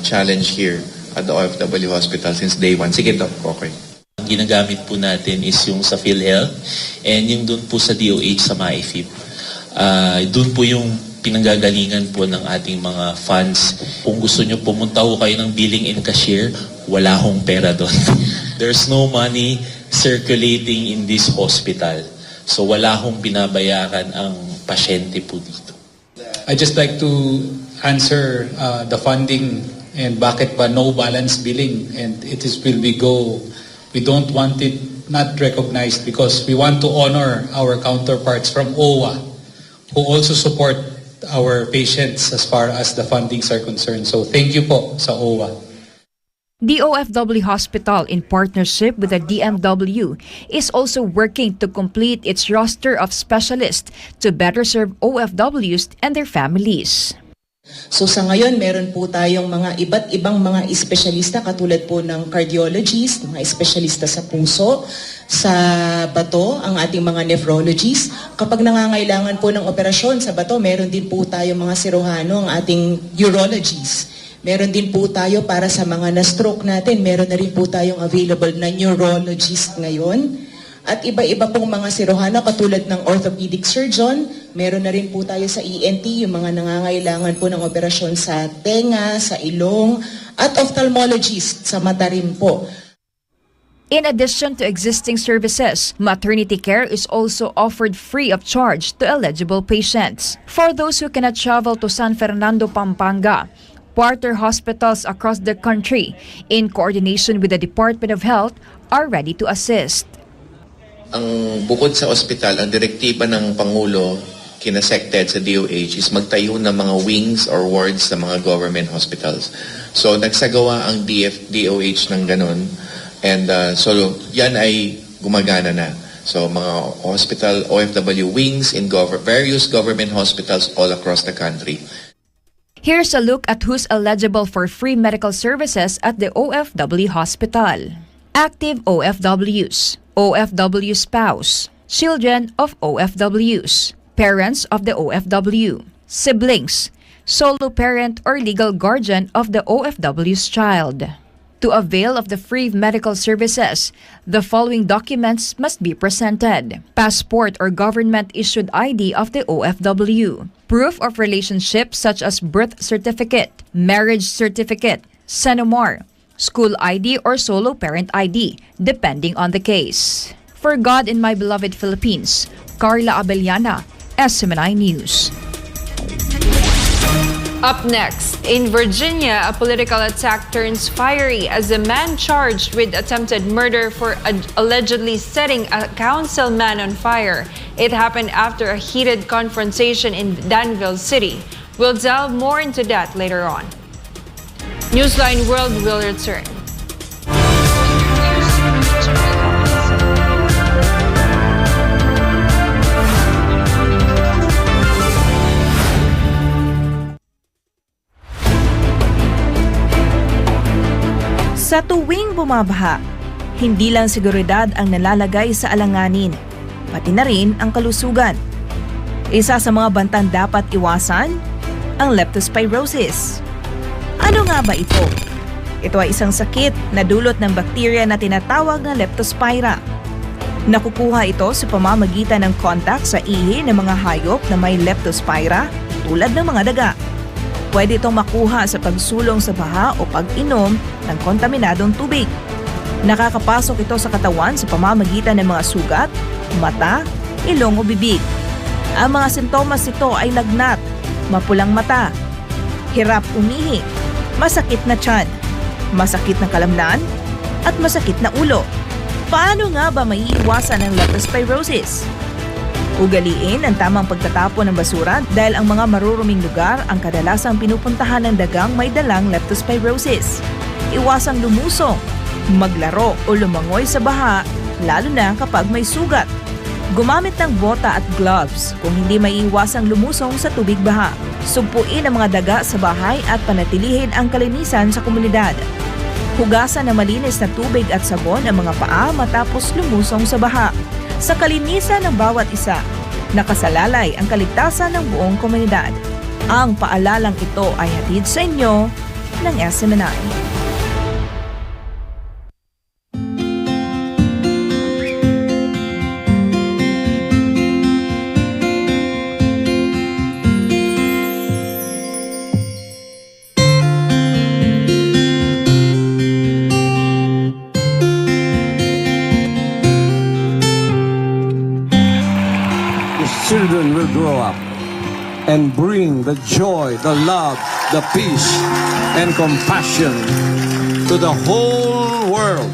challenge here at the OFW hospital since day one. Sige, Doc. Okay. Ang ginagamit po natin is yung sa PhilHealth and yung doon po sa DOH sa MyFip. Doon po yung pinanggagalingan po ng ating mga funds. Kung gusto nyo pumunta ho kayo ng billing and cashier, wala hong pera doon. There's no money circulating in this hospital. So wala hong binabayaran ang pasyente po dito. I'd just like to answer the funding and bakit ba no balance billing, and we don't want it not recognized because we want to honor our counterparts from OWA who also support our patients as far as the fundings are concerned. So thank you po sa OWA. The OFW hospital, in partnership with the DMW, is also working to complete its roster of specialists to better serve OFWs and their families. So sa ngayon, meron po tayong mga iba't ibang mga espesyalista katulad po ng cardiologist, mga espesyalista sa puso, sa bato, ang ating mga nephrologists. Kapag nangangailangan po ng operasyon sa bato, meron din po tayong mga siruhano, ang ating urologists. Meron din po tayo para sa mga na-stroke natin, meron na rin po tayong available na neurologist ngayon. at iba-iba pong mga sirohana katulad ng orthopedic surgeon. Meron na rin po tayo sa ENT, yung mga nangangailangan po ng operasyon sa tenga, sa ilong, at ophthalmologist sa mata rin po. In addition to existing services, maternity care is also offered free of charge to eligible patients. For those who cannot travel to San Fernando, Pampanga, partner hospitals across the country, in coordination with the Department of Health, are ready to assist. Ang bukod sa ospital, ang direktiba ng Pangulo kina SecTed sa DOH is magtayo ng mga wings or wards sa mga government hospitals. So nagsagawa ang DOH ng ganun. And so yan ay gumagana na. So mga hospital, OFW wings in various government hospitals all across the country. Here's a look at who's eligible for free medical services at the OFW hospital. Active OFWs, OFW spouse, children of OFWs, parents of the OFW, siblings, solo parent or legal guardian of the OFW's child. To avail of the free medical services, the following documents must be presented: passport or government-issued ID of the OFW, proof of relationship such as birth certificate, marriage certificate, senomar, school ID or solo parent ID, depending on the case. For God and my beloved Philippines, Carla Abellana, SMNI News. Up next, in Virginia, a political attack turns fiery as a man charged with attempted murder for allegedly setting a councilman on fire. It happened after a heated confrontation in Danville City. We'll delve more into that later on. Newsline World will return. Sa tuwing bumabaha, hindi lang seguridad ang nalalagay sa alanganin, pati na rin ang kalusugan. Isa sa mga bantang dapat iwasan, ang leptospirosis. Ano nga ba ito? Ito ay isang sakit na dulot ng bakterya na tinatawag na leptospira. Nakukuha ito sa pamamagitan ng kontak sa ihi ng mga hayop na may leptospira tulad ng mga daga. Pwede itong makuha sa pagsulong sa baha o pag-inom ng kontaminadong tubig. Nakakapasok ito sa katawan sa pamamagitan ng mga sugat, mata, ilong o bibig. Ang mga sintomas nito ay lagnat, mapulang mata, hirap umihi, masakit na tiyan, masakit na kalamnan, at masakit na ulo. Paano nga ba maiiwasan ang leptospirosis? Ugaliin ang tamang pagtatapon ng basura dahil ang mga maruruming lugar ang kadalasang pinupuntahan ng dagang may dalang leptospirosis. Iwasang lumusong, maglaro o lumangoy sa baha, lalo na kapag may sugat. Gumamit ng bota at gloves kung hindi maiiwasang lumusong sa tubig baha. Sugpuin ang mga daga sa bahay at panatilihin ang kalinisan sa komunidad. Hugasan ng malinis na tubig at sabon ang mga paa matapos lumusong sa baha. Sa kalinisan ng bawat isa, nakasalalay ang kaligtasan ng buong komunidad. Ang paalalang ito ay hatid sa inyo ng SMNI. Children will grow up and bring the joy, the love, the peace, and compassion to the whole world.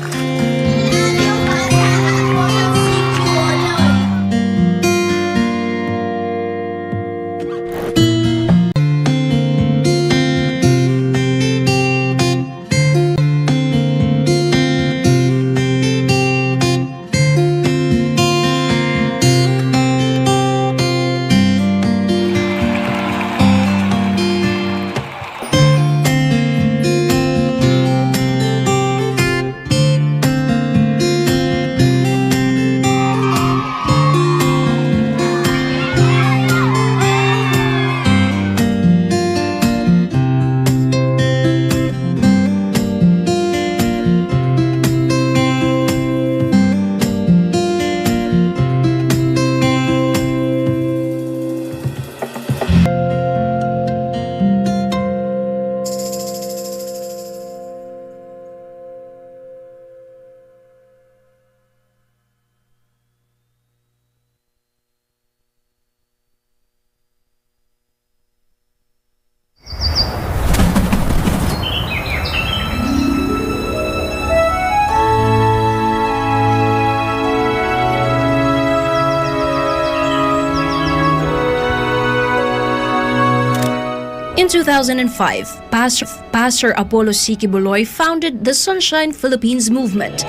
2005, Pastor Apollo C. Kibuloy founded the Sunshine Philippines movement.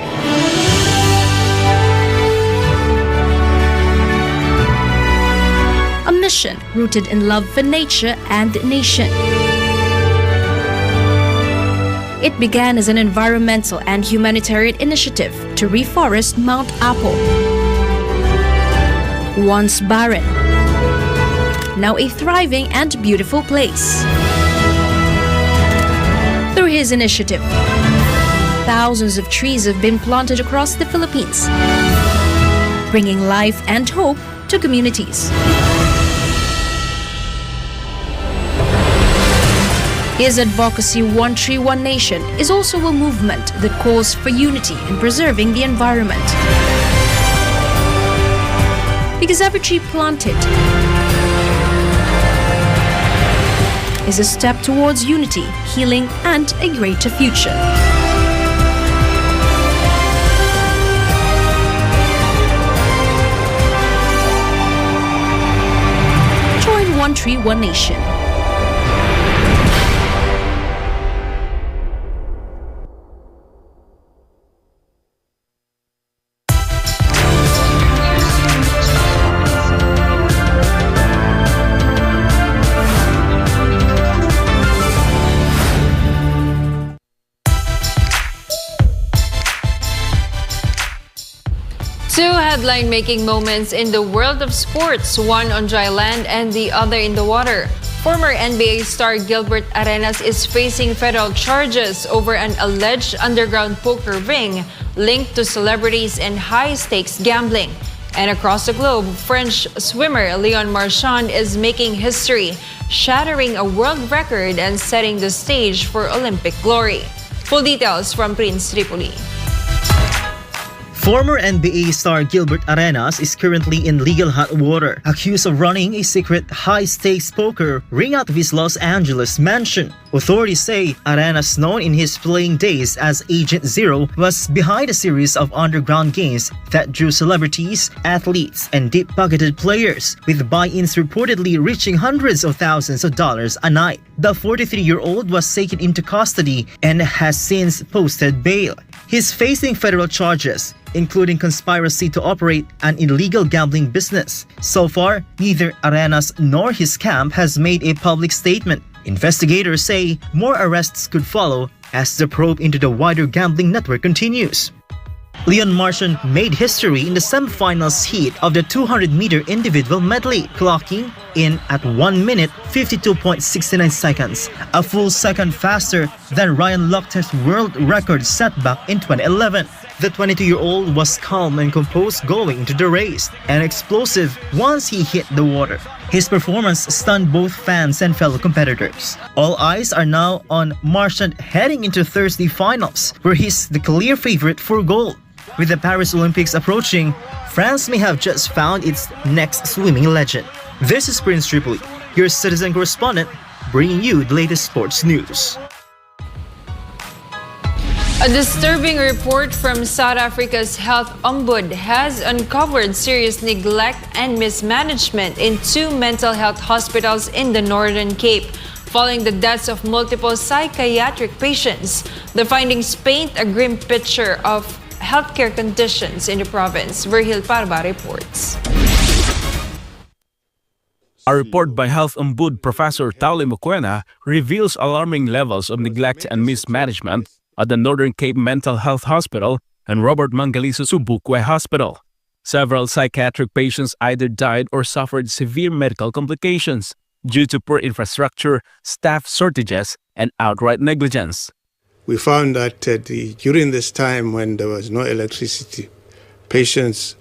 A mission rooted in love for nature and nation. It began as an environmental and humanitarian initiative to reforest Mount Apo, once barren, now a thriving and beautiful place. Through his initiative, thousands of trees have been planted across the Philippines, bringing life and hope to communities. His advocacy, One Tree, One Nation, is also a movement that calls for unity in preserving the environment. Because every tree planted is a step towards unity, healing, and a greater future. Join One Tree, One Nation. Two headline-making moments in the world of sports, one on dry land and the other in the water. Former NBA star Gilbert Arenas is facing federal charges over an alleged underground poker ring linked to celebrities and high-stakes gambling. And across the globe, French swimmer Leon Marchand is making history, shattering a world record and setting the stage for Olympic glory. Full details from Prince Tripoli. Former NBA star Gilbert Arenas is currently in legal hot water, accused of running a secret high-stakes poker ring out of his Los Angeles mansion. Authorities say Arenas, known in his playing days as Agent Zero, was behind a series of underground games that drew celebrities, athletes, and deep-pocketed players, with buy-ins reportedly reaching hundreds of thousands of dollars a night. The 43-year-old was taken into custody and has since posted bail. He's facing federal charges, including conspiracy to operate an illegal gambling business. So far, neither Arenas nor his camp has made a public statement. Investigators say more arrests could follow as the probe into the wider gambling network continues. Leon Marchand made history in the semifinals heat of the 200-meter individual medley, clocking in at 1 minute 52.69 seconds, a full second faster than Ryan Lochtef's world record set back in 2011. The 22-year-old was calm and composed going into the race, and explosive once he hit the water. His performance stunned both fans and fellow competitors. All eyes are now on Marchand heading into Thursday finals, where he's the clear favorite for gold. With the Paris Olympics approaching, France may have just found its next swimming legend. This is Prince Tripoli, your citizen correspondent, bringing you the latest sports news. A disturbing report from South Africa's health ombud has uncovered serious neglect and mismanagement in two mental health hospitals in the Northern Cape, following the deaths of multiple psychiatric patients. The findings paint a grim picture of healthcare conditions in the province. Virgil Parba reports. A report by Health Ombud Professor Taule Mokoena reveals alarming levels of neglect and mismanagement at the Northern Cape Mental Health Hospital and Robert Mangaliso Subukwe Hospital. Several psychiatric patients either died or suffered severe medical complications due to poor infrastructure, staff shortages, and outright negligence. We found that during this time when there was no electricity, patients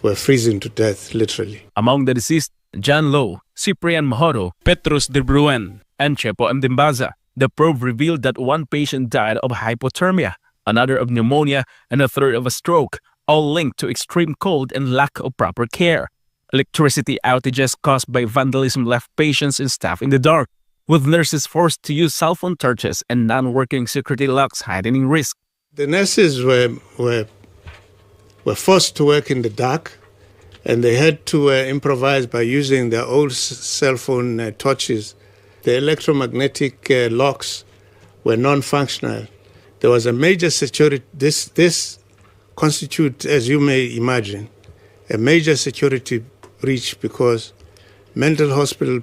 were freezing to death, literally. Among the deceased, John Lowe, Cyprian Mahoro, Petrus de Bruen, and Chepo Mdimbaza. The probe revealed that one patient died of hypothermia, another of pneumonia, and a third of a stroke, all linked to extreme cold and lack of proper care. Electricity outages caused by vandalism left patients and staff in the dark, with nurses forced to use cell phone torches and non-working security locks heightening risk. The nurses were forced to work in the dark, and they had to improvise by using their old cell phone torches the electromagnetic locks were non-functional. There was a major security. This constitutes, as you may imagine, a major security breach because mental hospital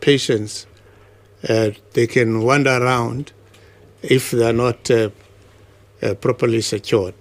patients they can wander around if they are not properly secured.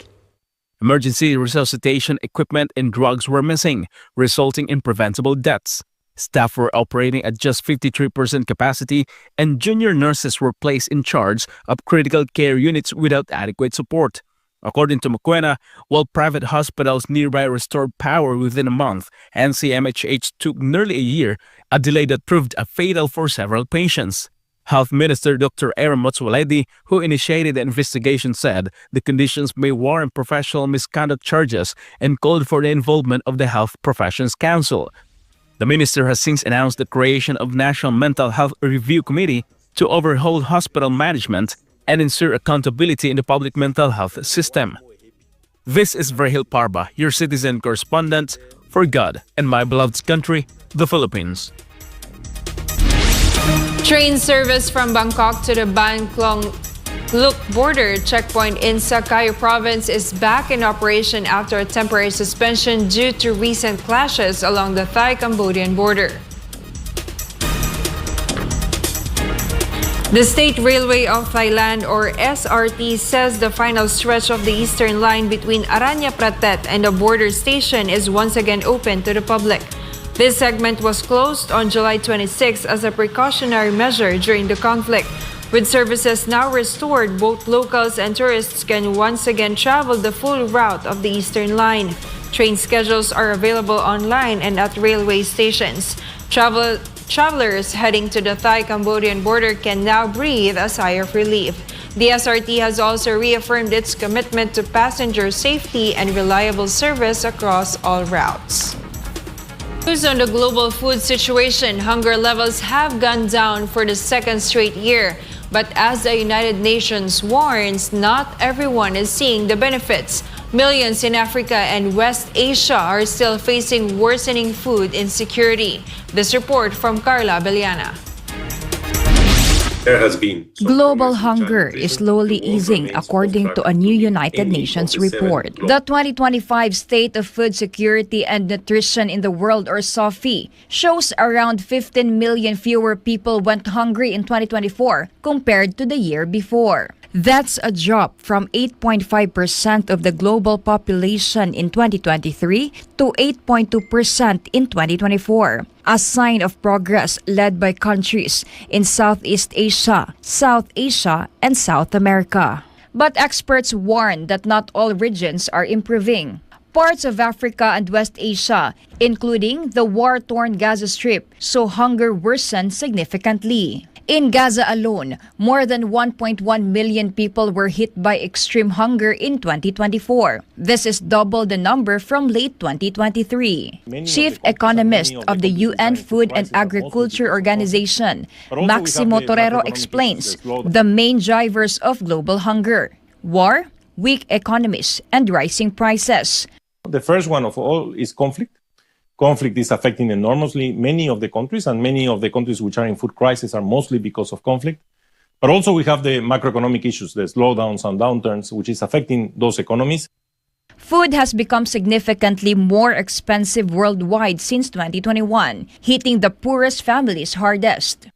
Emergency resuscitation equipment and drugs were missing, resulting in preventable deaths. Staff were operating at just 53% capacity, and junior nurses were placed in charge of critical care units without adequate support. According to Moquena, while private hospitals nearby restored power within a month, NCMHH took nearly a year, a delay that proved fatal for several patients. Health Minister Dr. Aaron Motsoaledi, who initiated the investigation, said the conditions may warrant professional misconduct charges and called for the involvement of the Health Professions Council. The minister has since announced the creation of National Mental Health Review Committee to overhaul hospital management and ensure accountability in the public mental health system. This is Verhil Parba, your citizen correspondent for God and my beloved country, the Philippines. Train service from Bangkok to the Bangkok-Luk border checkpoint in Sakayo province is back in operation after a temporary suspension due to recent clashes along the Thai-Cambodian border. The State Railway of Thailand, or SRT, says the final stretch of the eastern line between Aranya Pratet and the border station is once again open to the public. This segment was closed on July 26 as a precautionary measure during the conflict. With services now restored, both locals and tourists can once again travel the full route of the Eastern Line. Train schedules are available online and at railway stations. Travelers heading to the Thai-Cambodian border can now breathe a sigh of relief. The SRT has also reaffirmed its commitment to passenger safety and reliable service across all routes. News on the global food situation. Hunger levels have gone down for the second straight year. But as the United Nations warns, not everyone is seeing the benefits. Millions in Africa and West Asia are still facing worsening food insecurity. This report from Carla Beliana. There has been global hunger is slowly easing according to a new United Nations report. The 2025 State of Food Security and Nutrition in the World, or SOFI, shows around 15 million fewer people went hungry in 2024 compared to the year before. That's a drop from 8.5% of the global population in 2023 to 8.2% in 2024, a sign of progress led by countries in Southeast Asia, South Asia, and South America. But experts warn that not all regions are improving. Parts of Africa and West Asia, including the war-torn Gaza Strip, saw hunger worsen significantly. In Gaza alone, more than 1.1 million people were hit by extreme hunger in 2024. This is double the number from late 2023. Chief economist of the UN Food and Agriculture Organization, Maximo Torero, explains the main drivers of global hunger: war, weak economies, and rising prices. The first one of all is conflict. Conflict is affecting enormously many of the countries, and many of the countries which are in food crisis are mostly because of conflict. But also we have the macroeconomic issues, the slowdowns and downturns, which is affecting those economies. Food has become significantly more expensive worldwide since 2021, hitting the poorest families hardest.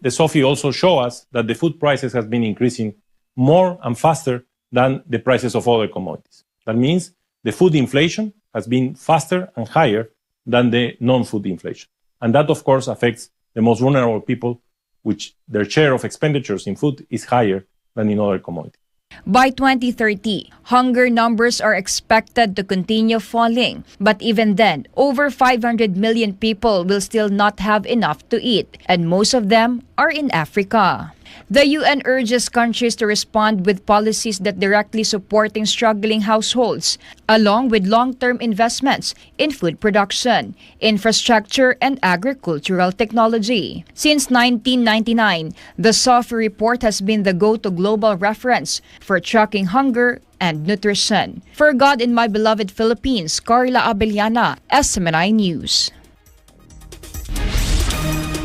The SOFI also shows us that the food prices have been increasing more and faster than the prices of other commodities. That means the food inflation has been faster and higher than the non-food inflation. And that, of course, affects the most vulnerable people, which their share of expenditures in food is higher than in other commodities. By 2030, hunger numbers are expected to continue falling. But even then, over 500 million people will still not have enough to eat, and most of them are in Africa. The UN urges countries to respond with policies that directly supporting struggling households, along with long-term investments in food production, infrastructure, and agricultural technology. Since 1999, the SOFI report has been the go-to global reference for tracking hunger and nutrition. For God in my beloved Philippines, Carla Abellana, SMNI News.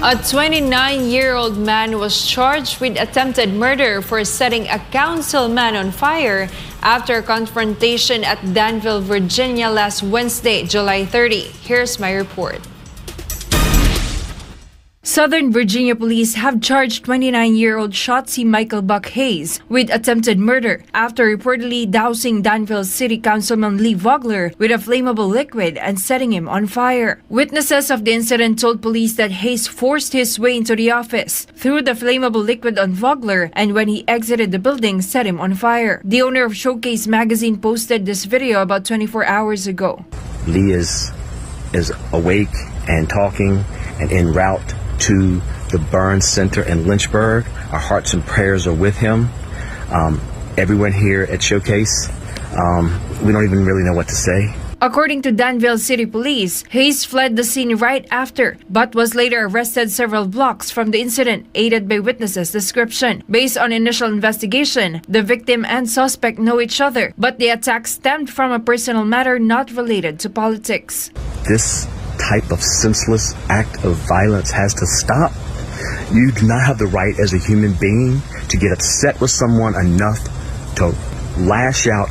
A 29-year-old man was charged with attempted murder for setting a councilman on fire after a confrontation at Danville, Virginia last Wednesday, July 30. Here's my report. Southern Virginia police have charged 29-year-old Shotzi Michael Buck Hayes with attempted murder after reportedly dousing Danville City Councilman Lee Vogler with a flammable liquid and setting him on fire. Witnesses of the incident told police that Hayes forced his way into the office, threw the flammable liquid on Vogler, and when he exited the building, set him on fire. The owner of Showcase magazine posted this video about 24 hours ago. Lee is awake and talking and en route to the burn center in Lynchburg. Our hearts and prayers are with him. Everyone here at Showcase, we don't even really know what to say. According to Danville City Police, Hayes fled the scene right after, but was later arrested several blocks from the incident, aided by witnesses' description. Based on initial investigation, the victim and suspect know each other, but the attack stemmed from a personal matter not related to politics. This type of senseless act of violence has to stop. You do not have the right as a human being to get upset with someone enough to lash out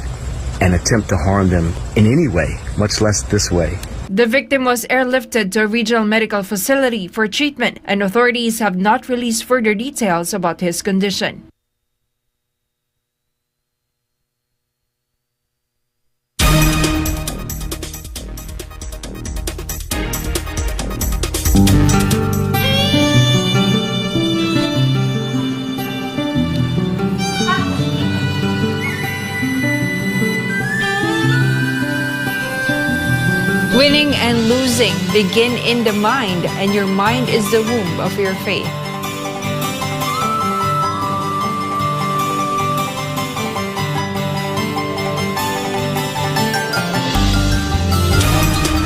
and attempt to harm them in any way, much less this way. The victim was airlifted to a regional medical facility for treatment, and authorities have not released further details about his condition. Winning and losing begin in the mind, and your mind is the womb of your faith.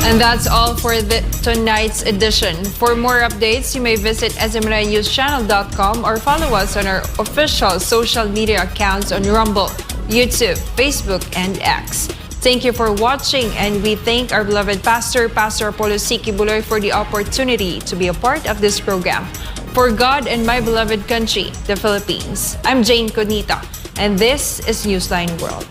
And that's all for tonight's edition. For more updates, you may visit smnewschannel.com or follow us on our official social media accounts on Rumble, YouTube, Facebook, and X. Thank you for watching, and we thank our beloved Pastor Apollo Siki Buloy, for the opportunity to be a part of this program. For God and my beloved country, the Philippines, I'm Jayne Codnita, and this is Newsline World.